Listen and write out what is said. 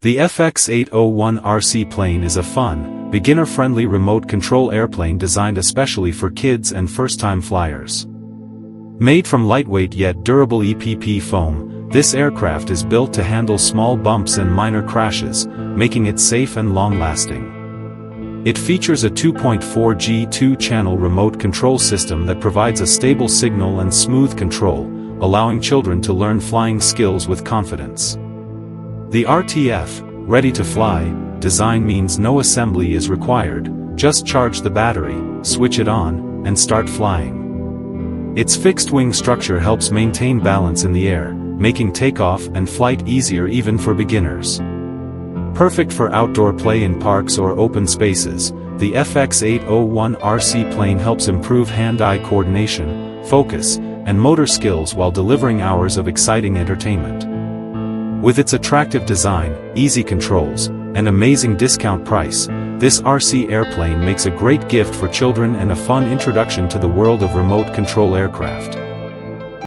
The FX801 RC Plane is a fun, beginner-friendly remote control airplane designed especially for kids and first-time flyers. Made from lightweight yet durable EPP foam, this aircraft is built to handle small bumps and minor crashes, making it safe and long-lasting. It features a 2.4G 2-channel remote control system that provides a stable signal and smooth control, allowing children to learn flying skills with confidence. The RTF, ready to fly, design means no assembly is required, just charge the battery, switch it on, and start flying. Its fixed-wing structure helps maintain balance in the air, making takeoff and flight easier even for beginners. Perfect for outdoor play in parks or open spaces, the FX801 RC Plane helps improve hand-eye coordination, focus, and motor skills while delivering hours of exciting entertainment. With its attractive design, easy controls, and amazing discount price, this RC airplane makes a great gift for children and a fun introduction to the world of remote control aircraft.